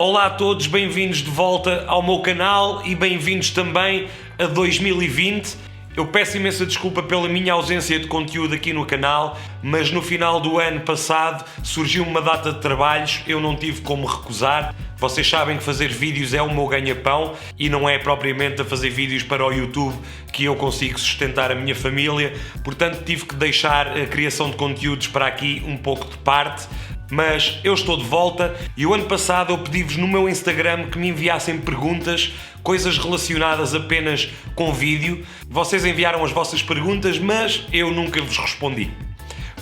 Olá a todos, bem-vindos de volta ao meu canal e bem-vindos também a 2020. Eu peço imensa desculpa pela minha ausência de conteúdo aqui no canal, mas no final do ano passado surgiu uma data de trabalhos, eu não tive como recusar. Vocês sabem que fazer vídeos é o meu ganha-pão e não é propriamente a fazer vídeos para o YouTube que eu consigo sustentar a minha família, portanto tive que deixar a criação de conteúdos para aqui um pouco de parte. Mas eu estou de volta e o ano passado eu pedi-vos no meu Instagram que me enviassem perguntas, coisas relacionadas apenas com vídeo. Vocês enviaram as vossas perguntas, mas eu nunca vos respondi.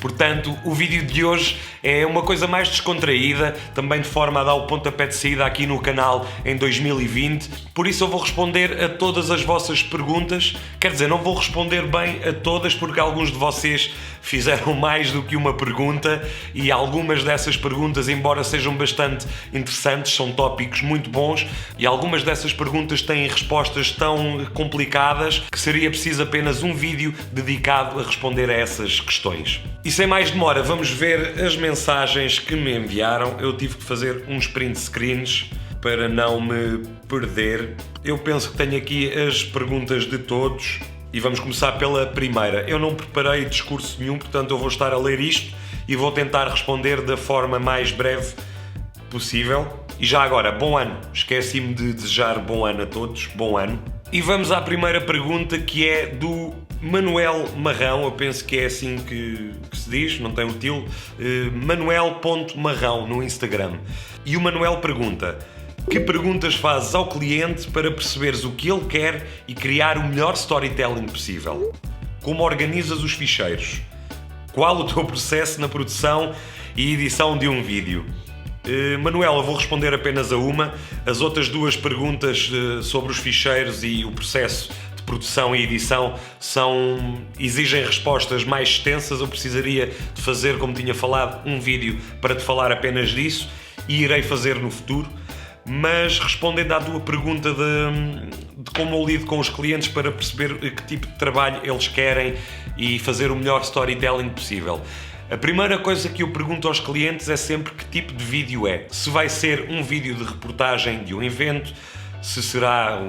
Portanto, o vídeo de hoje é uma coisa mais descontraída, também de forma a dar o pontapé de saída aqui no canal em 2020. Por isso eu vou responder a todas as vossas perguntas. Quer dizer, não vou responder bem a todas porque alguns de vocês fizeram mais do que uma pergunta e algumas dessas perguntas, embora sejam bastante interessantes, são tópicos muito bons e algumas dessas perguntas têm respostas tão complicadas que seria preciso apenas um vídeo dedicado a responder a essas questões. E sem mais demora, vamos ver as mensagens que me enviaram. Eu tive que fazer uns print screens para não me perder. Eu penso que tenho aqui as perguntas de todos e vamos começar pela primeira. Eu não preparei discurso nenhum, portanto eu vou estar a ler isto e vou tentar responder da forma mais breve possível. E já agora, bom ano. Esqueci-me de desejar bom ano a todos. Bom ano. E vamos à primeira pergunta, que é do Manuel Marrão. Eu penso que é assim que se diz, não tem o til. Manuel.marrão no Instagram. E o Manuel pergunta: que perguntas fazes ao cliente para perceberes o que ele quer e criar o melhor storytelling possível? Como organizas os ficheiros? Qual o teu processo na produção e edição de um vídeo? Manuel, eu vou responder apenas a uma. As outras duas perguntas sobre os ficheiros e o processo de produção e edição exigem respostas mais extensas. Eu precisaria de fazer, como tinha falado, um vídeo para te falar apenas disso e irei fazer no futuro. Mas respondendo à tua pergunta de como eu lido com os clientes para perceber que tipo de trabalho eles querem e fazer o melhor storytelling possível. A primeira coisa que eu pergunto aos clientes é sempre que tipo de vídeo é. Se vai ser um vídeo de reportagem de um evento, se será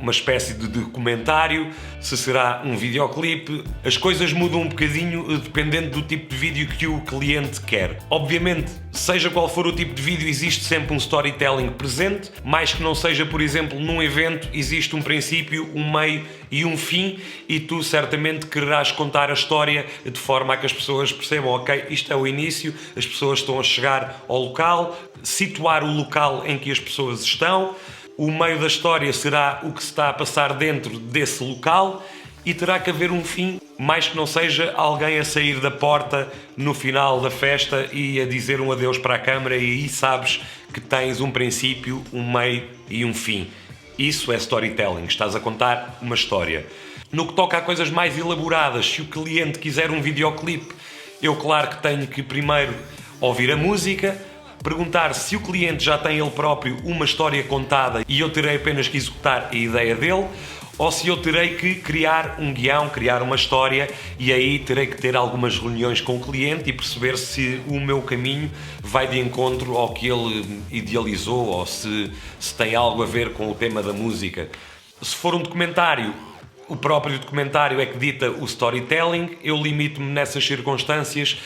uma espécie de documentário, se será um videoclipe. As coisas mudam um bocadinho dependendo do tipo de vídeo que o cliente quer. Obviamente, seja qual for o tipo de vídeo, existe sempre um storytelling presente, mais que não seja, por exemplo, num evento, existe um princípio, um meio e um fim, e tu certamente quererás contar a história de forma a que as pessoas percebam, ok, isto é o início, as pessoas estão a chegar ao local, situar o local em que as pessoas estão. O meio da história será o que se está a passar dentro desse local e terá que haver um fim, mais que não seja alguém a sair da porta no final da festa e a dizer um adeus para a câmara, e aí sabes que tens um princípio, um meio e um fim. Isso é storytelling, estás a contar uma história. No que toca a coisas mais elaboradas, se o cliente quiser um videoclipe, eu claro que tenho que primeiro ouvir a música, perguntar se o cliente já tem ele próprio uma história contada e eu terei apenas que executar a ideia dele, ou se eu terei que criar um guião, criar uma história, e aí terei que ter algumas reuniões com o cliente e perceber se o meu caminho vai de encontro ao que ele idealizou ou se tem algo a ver com o tema da música. Se for um documentário, o próprio documentário é que dita o storytelling. Eu limito-me nessas circunstâncias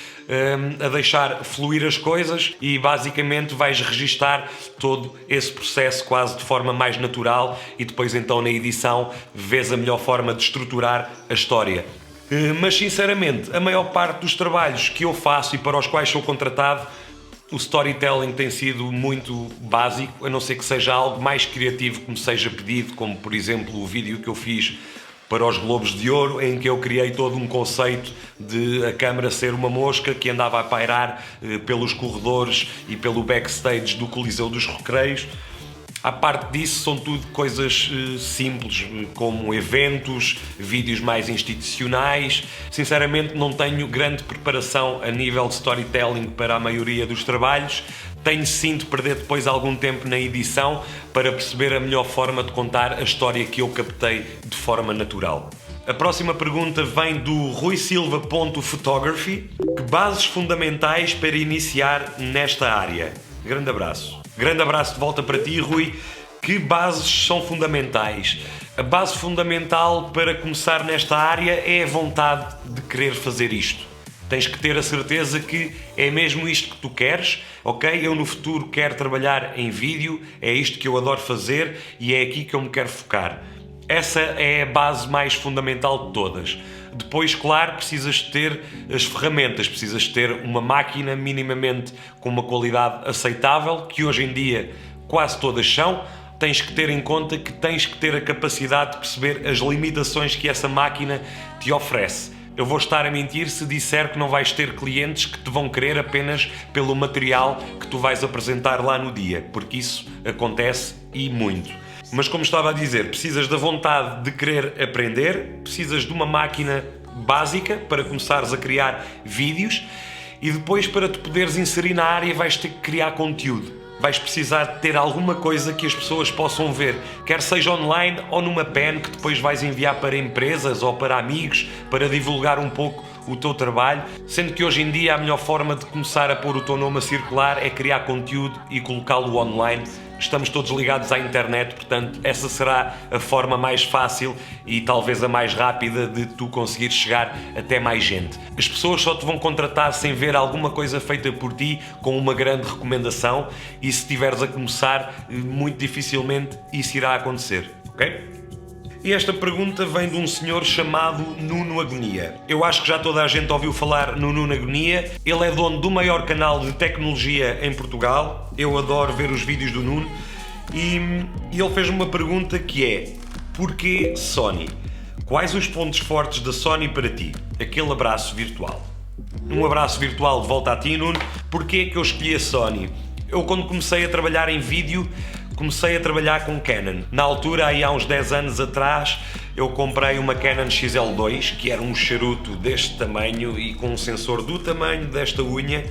a deixar fluir as coisas e basicamente vais registar todo esse processo quase de forma mais natural e depois então na edição vês a melhor forma de estruturar a história. Mas sinceramente, a maior parte dos trabalhos que eu faço e para os quais sou contratado, o storytelling tem sido muito básico, a não ser que seja algo mais criativo que me seja pedido, como por exemplo o vídeo que eu fiz para os Globos de Ouro, em que eu criei todo um conceito de a câmara ser uma mosca que andava a pairar pelos corredores e pelo backstage do Coliseu dos Recreios. À parte disso, são tudo coisas simples, como eventos, vídeos mais institucionais. Sinceramente, não tenho grande preparação a nível de storytelling para a maioria dos trabalhos. Tenho sim de perder depois algum tempo na edição para perceber a melhor forma de contar a história que eu captei de forma natural. A próxima pergunta vem do ruisilva.photography. Que bases fundamentais para iniciar nesta área? Grande abraço. Grande abraço de volta para ti, Rui. Que bases são fundamentais? A base fundamental para começar nesta área é a vontade de querer fazer isto. Tens que ter a certeza que é mesmo isto que tu queres, ok? Eu no futuro quero trabalhar em vídeo, é isto que eu adoro fazer e é aqui que eu me quero focar. Essa é a base mais fundamental de todas. Depois, claro, precisas ter as ferramentas, precisas ter uma máquina minimamente com uma qualidade aceitável, que hoje em dia quase todas são. Tens que ter em conta que tens que ter a capacidade de perceber as limitações que essa máquina te oferece. Eu vou estar a mentir se disser que não vais ter clientes que te vão querer apenas pelo material que tu vais apresentar lá no dia, porque isso acontece e muito. Mas como estava a dizer, precisas da vontade de querer aprender, precisas de uma máquina básica para começares a criar vídeos e depois para te poderes inserir na área vais ter que criar conteúdo. Vais precisar de ter alguma coisa que as pessoas possam ver, quer seja online ou numa pen que depois vais enviar para empresas ou para amigos, para divulgar um pouco o teu trabalho, sendo que hoje em dia a melhor forma de começar a pôr o teu nome a circular é criar conteúdo e colocá-lo online. Estamos todos ligados à internet, portanto essa será a forma mais fácil e talvez a mais rápida de tu conseguires chegar até mais gente. As pessoas só te vão contratar sem ver alguma coisa feita por ti com uma grande recomendação e se estiveres a começar, muito dificilmente isso irá acontecer, ok? E esta pergunta vem de um senhor chamado Nuno Agonia. Eu acho que já toda a gente ouviu falar no Nuno Agonia. Ele é dono do maior canal de tecnologia em Portugal. Eu adoro ver os vídeos do Nuno. E ele fez uma pergunta que é: porquê Sony? Quais os pontos fortes da Sony para ti? Aquele abraço virtual. Um abraço virtual de volta a ti, Nuno. Porquê que eu escolhi a Sony? Eu, quando comecei a trabalhar em vídeo, comecei a trabalhar com Canon. Na altura, aí há uns 10 anos atrás, eu comprei uma Canon XL2, que era um charuto deste tamanho e com um sensor do tamanho desta unha.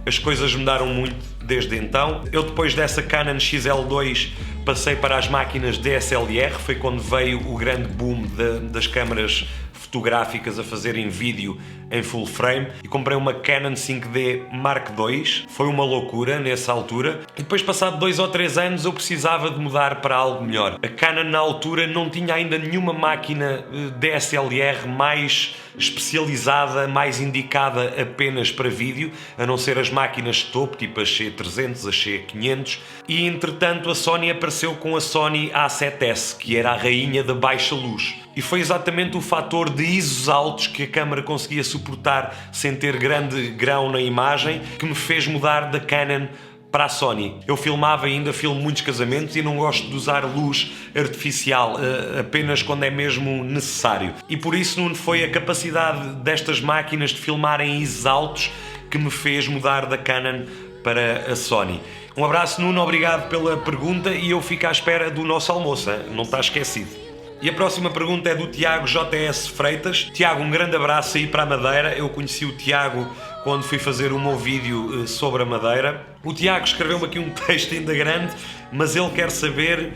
As coisas mudaram muito desde então. Eu, depois dessa Canon XL2, passei para as máquinas DSLR. Foi quando veio o grande boom das câmaras fotográficas a fazerem vídeo em full frame e comprei uma Canon 5D Mark II. Foi uma loucura nessa altura e depois, passado 2 ou 3 anos, eu precisava de mudar para algo melhor. A Canon na altura não tinha ainda nenhuma máquina DSLR mais especializada, mais indicada apenas para vídeo, a não ser as máquinas de topo, tipo a C300, a C500, e entretanto a Sony apareceu com a Sony A7S, que era a rainha da baixa luz. E foi exatamente o fator de ISOs altos que a câmara conseguia suportar sem ter grande grão na imagem que me fez mudar da Canon para a Sony. Eu filmava e ainda filmo muitos casamentos e não gosto de usar luz artificial, apenas quando é mesmo necessário. E por isso não foi a capacidade destas máquinas de filmar em ISOs altos que me fez mudar da Canon para a Sony. Um abraço, Nuno, obrigado pela pergunta e eu fico à espera do nosso almoço, hein? Não está esquecido. E a próxima pergunta é do Tiago JS Freitas. Tiago, um grande abraço aí para a Madeira. Eu conheci o Tiago quando fui fazer o meu vídeo sobre a Madeira. O Tiago escreveu-me aqui um texto ainda grande, mas ele quer saber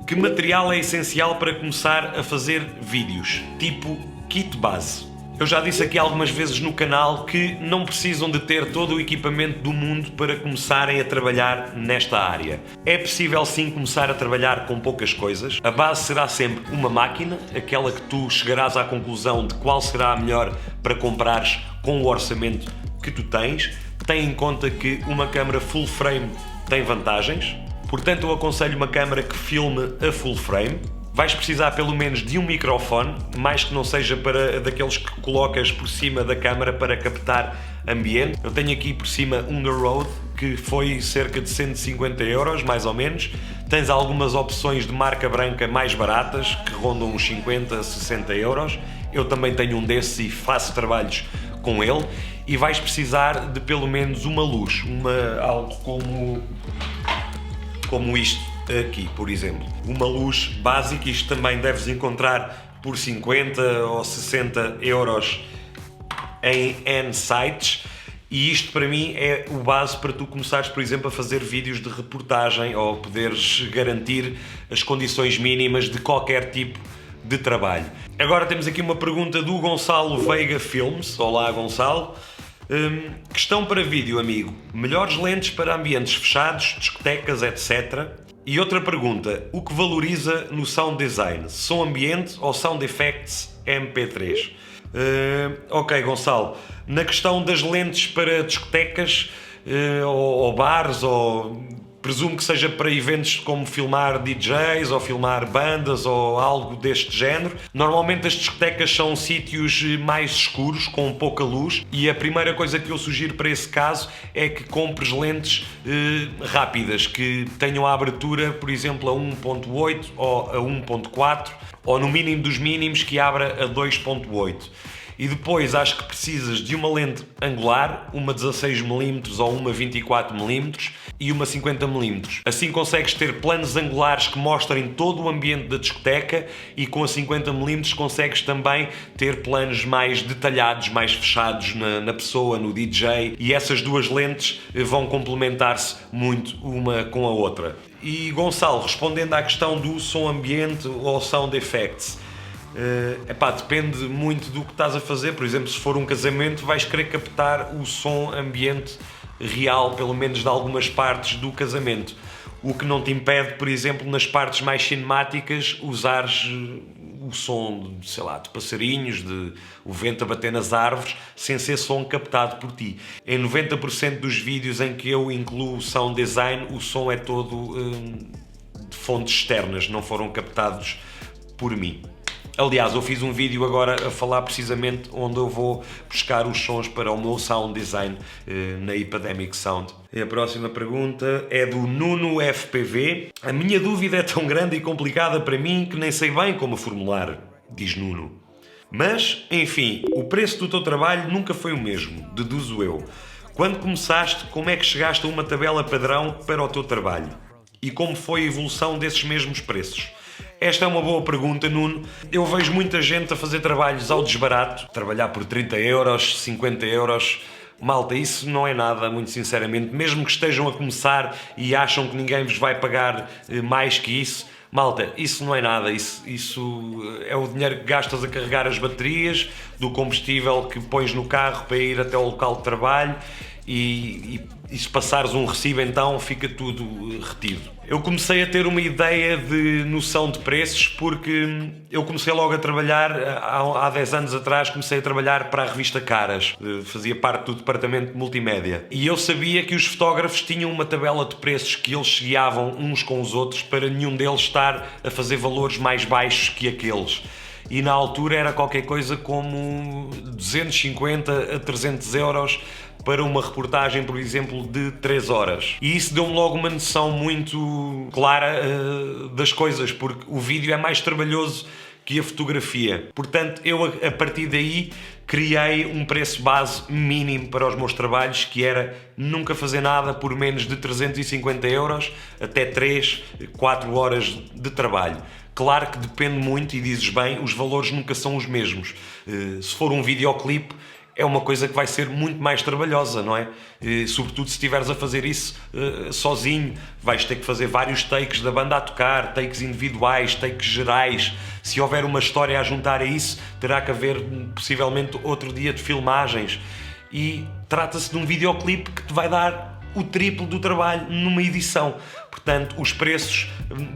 que material é essencial para começar a fazer vídeos, tipo kit base. Eu já disse aqui algumas vezes no canal que não precisam de ter todo o equipamento do mundo para começarem a trabalhar nesta área. É possível sim começar a trabalhar com poucas coisas. A base será sempre uma máquina, aquela que tu chegarás à conclusão de qual será a melhor para comprares com o orçamento que tu tens. Tem em conta que uma câmara full frame tem vantagens, portanto eu aconselho uma câmara que filme a full frame. Vais precisar pelo menos de um microfone, mais que não seja para daqueles que colocas por cima da câmara para captar ambiente. Eu tenho aqui por cima um da Rode, que foi cerca de 150 euros, mais ou menos. Tens algumas opções de marca branca mais baratas, que rondam uns 50, 60 euros. Eu também tenho um desses e faço trabalhos com ele. E vais precisar de pelo menos uma luz, algo como isto aqui, por exemplo. Uma luz básica, isto também deves encontrar por 50 ou 60 euros em N sites. E isto para mim é o base para tu começares, por exemplo, a fazer vídeos de reportagem ou poderes garantir as condições mínimas de qualquer tipo de trabalho. Agora temos aqui uma pergunta do Gonçalo Veiga Filmes. Olá, Gonçalo. Questão para vídeo, amigo. Melhores lentes para ambientes fechados, discotecas, etc. E outra pergunta. O que valoriza no sound design? Som ambiente ou sound effects MP3? Ok, Gonçalo. Na questão das lentes para discotecas ou bares, ou presumo que seja para eventos como filmar DJs ou filmar bandas ou algo deste género. Normalmente as discotecas são sítios mais escuros, com pouca luz, e a primeira coisa que eu sugiro para esse caso é que compres lentes rápidas, que tenham a abertura, por exemplo, a 1.8 ou a 1.4, ou no mínimo dos mínimos que abra a 2.8. E depois acho que precisas de uma lente angular, uma 16mm ou uma 24mm e uma 50mm. Assim consegues ter planos angulares que mostrem todo o ambiente da discoteca, e com a 50mm consegues também ter planos mais detalhados, mais fechados na pessoa, no DJ, e essas duas lentes vão complementar-se muito uma com a outra. E Gonçalo, respondendo à questão do som ambiente ou sound effects, depende muito do que estás a fazer. Por exemplo, se for um casamento, vais querer captar o som ambiente real, pelo menos de algumas partes do casamento, o que não te impede, por exemplo, nas partes mais cinemáticas, usares o som, sei lá, de passarinhos, de o vento a bater nas árvores, sem ser som captado por ti. Em 90% dos vídeos em que eu incluo sound design, o som é todo de fontes externas, não foram captados por mim. Aliás, eu fiz um vídeo agora a falar precisamente onde eu vou buscar os sons para o meu sound design na Epidemic Sound. E a próxima pergunta é do Nuno FPV. A minha dúvida é tão grande e complicada para mim que nem sei bem como a formular, diz Nuno. Mas, enfim, o preço do teu trabalho nunca foi o mesmo, deduzo eu. Quando começaste, como é que chegaste a uma tabela padrão para o teu trabalho? E como foi a evolução desses mesmos preços? Esta é uma boa pergunta, Nuno. Eu vejo muita gente a fazer trabalhos ao desbarato, trabalhar por 30 euros, 50 euros. Malta, isso não é nada, muito sinceramente. Mesmo que estejam a começar e acham que ninguém vos vai pagar mais que isso, malta, isso não é nada. Isso é o dinheiro que gastas a carregar as baterias, do combustível que pões no carro para ir até ao local de trabalho. E se passares um recibo, então fica tudo retido. Eu comecei a ter uma ideia de noção de preços porque eu comecei logo a trabalhar, há 10 anos atrás, comecei a trabalhar para a revista Caras, fazia parte do departamento de multimédia. E eu sabia que os fotógrafos tinham uma tabela de preços que eles se guiavam uns com os outros para nenhum deles estar a fazer valores mais baixos que aqueles. E na altura era qualquer coisa como 250 a 300 euros para uma reportagem, por exemplo, de 3 horas. E isso deu-me logo uma noção muito clara das coisas, porque o vídeo é mais trabalhoso que a fotografia. Portanto, eu a partir daí criei um preço base mínimo para os meus trabalhos, que era nunca fazer nada por menos de 350 euros até 3, 4 horas de trabalho. Claro que depende muito, e dizes bem, os valores nunca são os mesmos. Se for um videoclipe, é uma coisa que vai ser muito mais trabalhosa, não é? Sobretudo se estiveres a fazer isso sozinho, vais ter que fazer vários takes da banda a tocar, takes individuais, takes gerais. Se houver uma história a juntar a isso, terá que haver possivelmente outro dia de filmagens. E trata-se de um videoclipe que te vai dar o triplo do trabalho numa edição. Portanto, os preços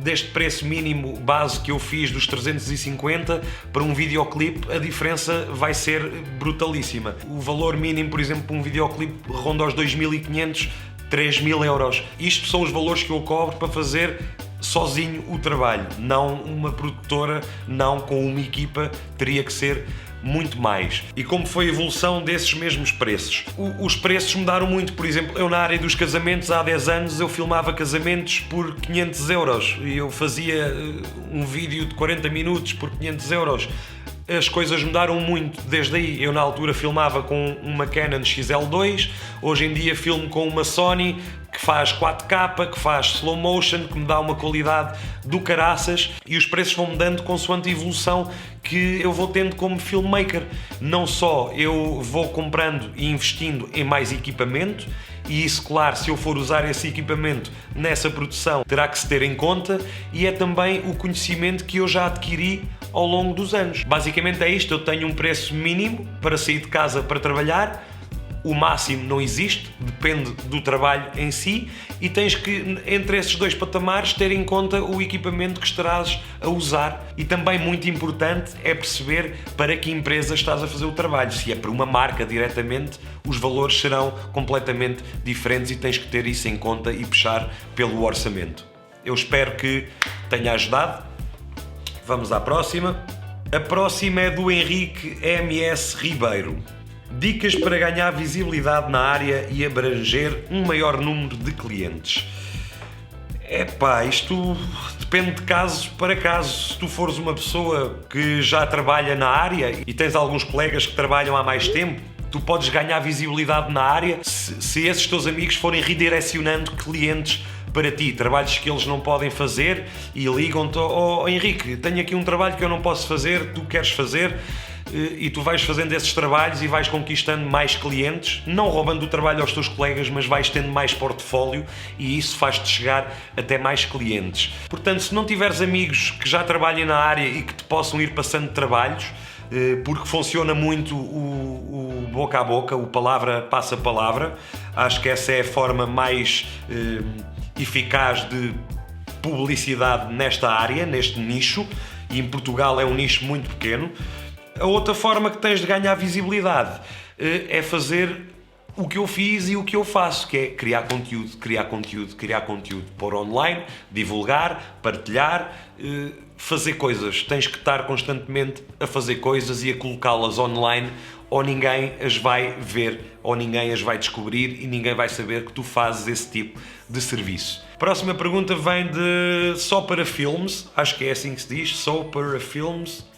deste preço mínimo base que eu fiz dos 350 para um videoclipe, a diferença vai ser brutalíssima. O valor mínimo, por exemplo, para um videoclipe ronda aos 2.500, 3.000 euros. Isto são os valores que eu cobro para fazer sozinho o trabalho. Não uma produtora, não com uma equipa, teria que ser muito mais. E como foi a evolução desses mesmos preços? Os preços mudaram muito. Por exemplo, eu na área dos casamentos, há 10 anos, eu filmava casamentos por 500 euros e eu fazia um vídeo de 40 minutos por 500 euros. As coisas mudaram muito desde aí. Eu na altura filmava com uma Canon XL2, hoje em dia filmo com uma Sony que faz 4K, que faz slow motion, que me dá uma qualidade do caraças, e os preços vão mudando consoante a evolução que eu vou tendo como filmmaker. Não só eu vou comprando e investindo em mais equipamento, e isso, claro, se eu for usar esse equipamento nessa produção, terá que se ter em conta, e é também o conhecimento que eu já adquiri ao longo dos anos. Basicamente é isto, eu tenho um preço mínimo para sair de casa para trabalhar, O máximo não existe, depende do trabalho em si, e tens que, entre esses dois patamares, ter em conta o equipamento que estarás a usar. E também muito importante é perceber para que empresa estás a fazer o trabalho. Se é para uma marca diretamente, os valores serão completamente diferentes e tens que ter isso em conta e puxar pelo orçamento. Eu espero que tenha ajudado. Vamos à próxima. A próxima é do Henrique MS Ribeiro. Dicas para ganhar visibilidade na área e abranger um maior número de clientes. Isto depende de caso para caso. Se tu fores uma pessoa que já trabalha na área e tens alguns colegas que trabalham há mais tempo, tu podes ganhar visibilidade na área se esses teus amigos forem redirecionando clientes para ti, trabalhos que eles não podem fazer e ligam-te: oh Henrique, tenho aqui um trabalho que eu não posso fazer, tu queres fazer? E tu vais fazendo esses trabalhos e vais conquistando mais clientes, não roubando o trabalho aos teus colegas, mas vais tendo mais portfólio e isso faz-te chegar até mais clientes. Portanto, se não tiveres amigos que já trabalhem na área e que te possam ir passando trabalhos, porque funciona muito o boca a boca, o palavra passa palavra, acho que essa é a forma mais eficaz de publicidade nesta área, neste nicho, e em Portugal é um nicho muito pequeno. A outra forma que tens de ganhar visibilidade é fazer o que eu fiz e o que eu faço, que é criar conteúdo, pôr online, divulgar, partilhar, fazer coisas. Tens que estar constantemente a fazer coisas e a colocá-las online, ou ninguém as vai ver, ou ninguém as vai descobrir e ninguém vai saber que tu fazes esse tipo de serviço. Próxima pergunta vem de Só para Filmes, acho que é assim que se diz, Só para Filmes.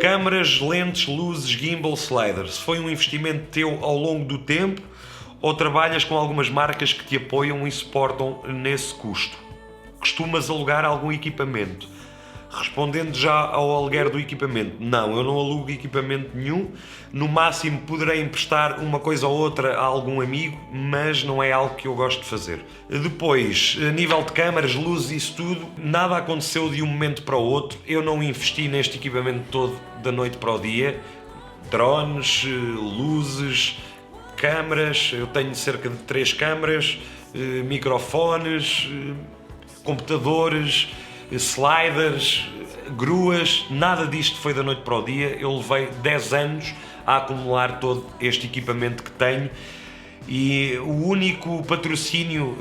Câmaras, lentes, luzes, gimbal, sliders. Foi um investimento teu ao longo do tempo ou trabalhas com algumas marcas que te apoiam e suportam nesse custo? Costumas alugar algum equipamento? Respondendo já ao aluguer do equipamento, não, eu não alugo equipamento nenhum. No máximo poderei emprestar uma coisa ou outra a algum amigo, mas não é algo que eu gosto de fazer. Depois, a nível de câmaras, luzes, isso tudo, nada aconteceu de um momento para o outro. Eu não investi neste equipamento todo da noite para o dia. Drones, luzes, câmaras, eu tenho cerca de 3 câmaras, microfones, computadores, sliders, gruas, nada disto foi da noite para o dia. Eu levei 10 anos a acumular todo este equipamento que tenho e o único patrocínio,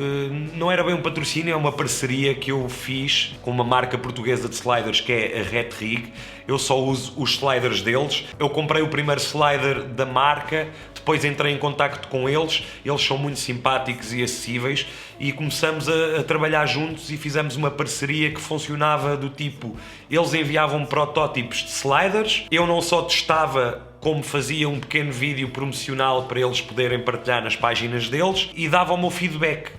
não era bem um patrocínio, é uma parceria que eu fiz com uma marca portuguesa de sliders que é a Red Rig. Eu só uso os sliders deles. Eu comprei o primeiro slider da marca, depois entrei em contacto com eles são muito simpáticos e acessíveis e começamos a trabalhar juntos e fizemos uma parceria que funcionava do tipo, eles enviavam protótipos de sliders, eu não só testava como fazia um pequeno vídeo promocional para eles poderem partilhar nas páginas deles e davam-me o feedback.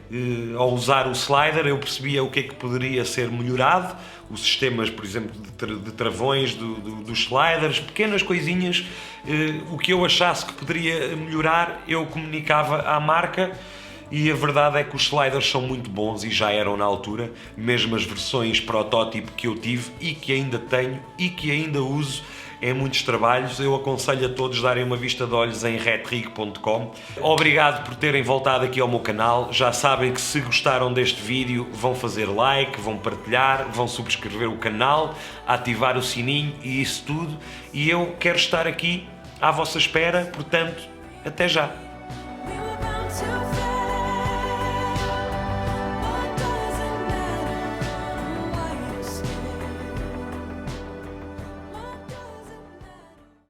Ao usar o slider eu percebia o que é que poderia ser melhorado, os sistemas, por exemplo, de travões dos sliders, pequenas coisinhas, o que eu achasse que poderia melhorar eu comunicava à marca. E a verdade é que os sliders são muito bons e já eram na altura, mesmo as versões protótipo que eu tive e que ainda tenho e que ainda uso em muitos trabalhos. Eu aconselho a todos darem uma vista de olhos em redrig.com. Obrigado por terem voltado aqui ao meu canal. Já sabem que se gostaram deste vídeo vão fazer like, vão partilhar, vão subscrever o canal, ativar o sininho e isso tudo. E eu quero estar aqui à vossa espera, portanto, até já!